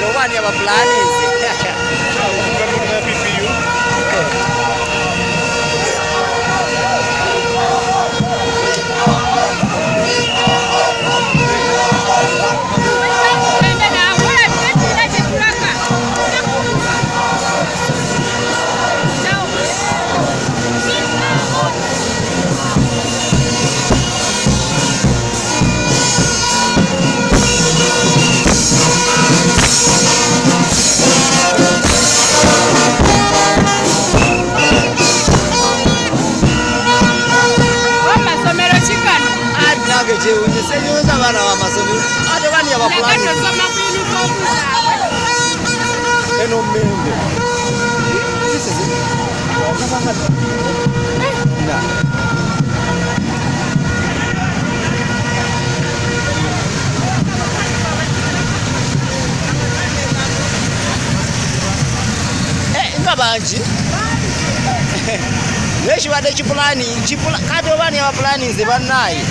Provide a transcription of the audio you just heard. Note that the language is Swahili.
amasomero wani abapulaninze je unisenyoza abana b'amasomero ate bani abapulani eno mmende nga bangi nekibadde kipulani kati obani abapulaninze bannaye